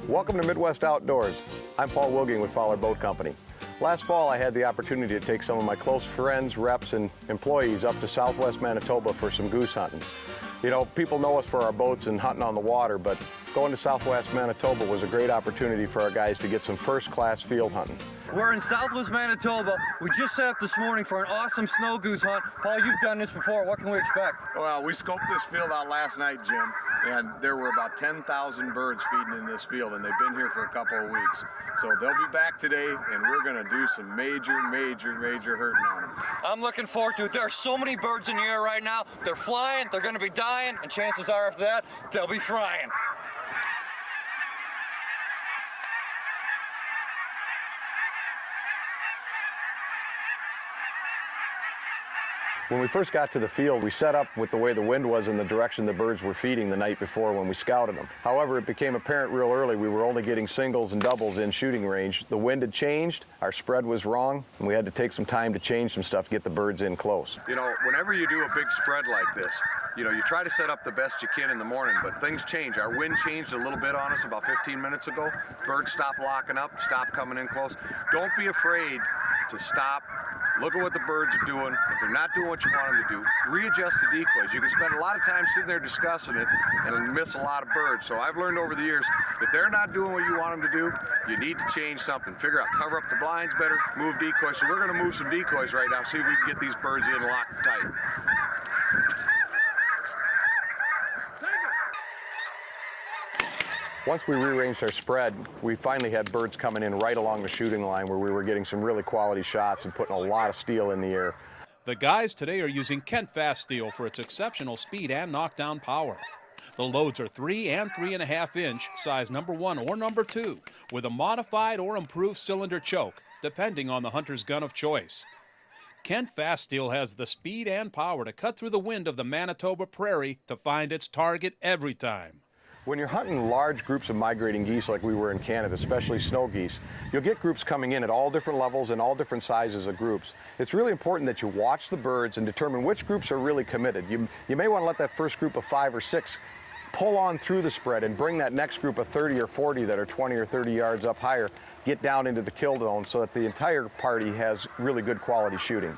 Welcome to Midwest Outdoors. I'm Paul Wilging with Phowler Boat Company. Last fall I had the opportunity to take some of my close friends, reps, and employees up to southwest Manitoba for some goose hunting. You know, people know us for our boats and hunting on the water, but going to southwest Manitoba was a great opportunity for our guys to get some first-class field hunting. We're in southwest Manitoba. We just set up this morning for an awesome snow goose hunt. Paul, you've done this before. What can we expect? Well, we scoped this field out last night, Jim, and there were about 10,000 birds feeding in this field, and they've been here for a couple of weeks. So they'll be back today, and we're going to do some major hurting on them. I'm looking forward to it. There are so many birds in the air right now. They're flying, they're going to be dying, and chances are after that, they'll be frying. When we first got to the field, we set up with the way the wind was in the direction the birds were feeding the night before when we scouted them. However, it became apparent real early we were only getting singles and doubles in shooting range. The wind had changed, our spread was wrong, and we had to take some time to change some stuff to get the birds in close. You know, whenever you do a big spread like this, you know, you try to set up the best you can in the morning, but things change. Our wind changed a little bit on us about 15 minutes ago. Birds stopped locking up, stopped coming in close. Don't be afraid to stop. Look at what the birds are doing. If they're not doing what you want them to do, readjust the decoys. You can spend a lot of time sitting there discussing it and miss a lot of birds. So I've learned over the years, if they're not doing what you want them to do, you need to change something. Figure out, cover up the blinds better, move decoys. So we're going to move some decoys right now, see if we can get these birds in locked tight. Once we rearranged our spread, we finally had birds coming in right along the shooting line where we were getting some really quality shots and putting a lot of steel in the air. The guys today are using Kent Fast Steel for its exceptional speed and knockdown power. The loads are 3 and 3.5 inch, size number 1 or number 2, with a modified or improved cylinder choke, depending on the hunter's gun of choice. Kent Fast Steel has the speed and power to cut through the wind of the Manitoba prairie to find its target every time. When you're hunting large groups of migrating geese like we were in Canada, especially snow geese, you'll get groups coming in at all different levels and all different sizes of groups. It's really important that you watch the birds and determine which groups are really committed. You may want to let that first group of 5 or 6 pull on through the spread and bring that next group of 30 or 40 that are 20 or 30 yards up higher, get down into the kill zone so that the entire party has really good quality shooting.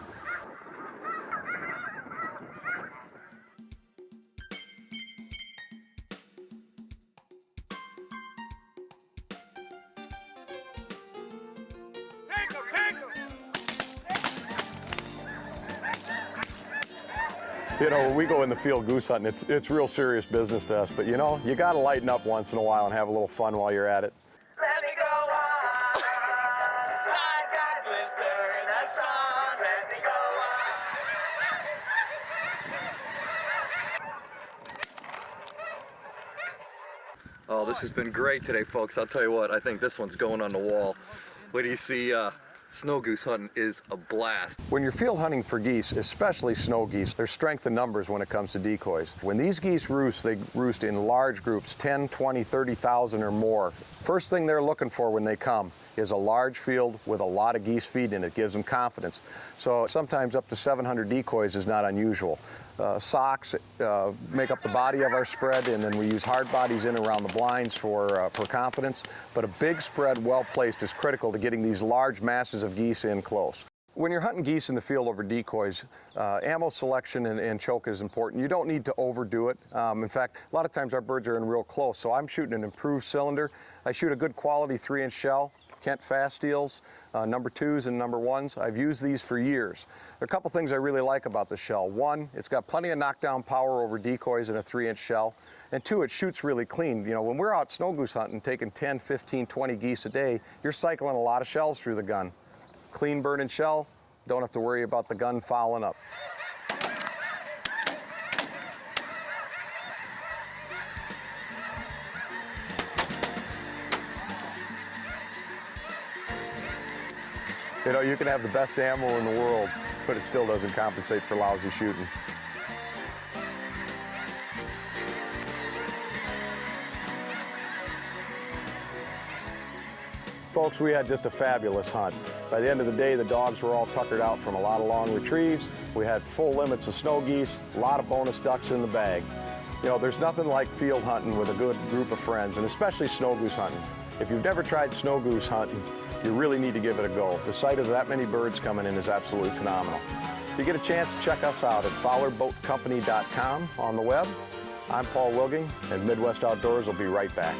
You know, when we go in the field goose hunting, it's real serious business to us, but you know, you got to lighten up once in a while and have a little fun while you're at it. Let me go on, like a blister in the sun, let me go on. Oh, this has been great today, folks. I'll tell you what, I think this one's going on the wall. Wait till you see snow goose hunting is a blast. When you're field hunting for geese, especially snow geese, there's strength in numbers when it comes to decoys. When these geese roost, they roost in large groups, 10, 20, 30,000 or more. First thing they're looking for when they come is a large field with a lot of geese feeding in it. It gives them confidence. So sometimes up to 700 decoys is not unusual. Socks make up the body of our spread, and then we use hard bodies in around the blinds for confidence. But a big spread, well placed, is critical to getting these large masses of geese in close. When you're hunting geese in the field over decoys, ammo selection and choke is important. You don't need to overdo it. In fact, a lot of times our birds are in real close, so I'm shooting an improved cylinder. I shoot a good quality 3-inch shell. Kent Fast Steels, number 2s and number 1s. I've used these for years. There are a couple things I really like about the shell. One, it's got plenty of knockdown power over decoys in a 3-inch shell. And 2, it shoots really clean. You know, when we're out snow goose hunting, taking 10, 15, 20 geese a day, you're cycling a lot of shells through the gun. Clean burning shell, don't have to worry about the gun fouling up. You know, you can have the best ammo in the world, but it still doesn't compensate for lousy shooting. Folks, we had just a fabulous hunt. By the end of the day, the dogs were all tuckered out from a lot of long retrieves. We had full limits of snow geese, a lot of bonus ducks in the bag. You know, there's nothing like field hunting with a good group of friends, and especially snow goose hunting. If you've never tried snow goose hunting, you really need to give it a go. The sight of that many birds coming in is absolutely phenomenal. If you get a chance, check us out at FowlerBoatCompany.com on the web. I'm Paul Wilging, and Midwest Outdoors will be right back.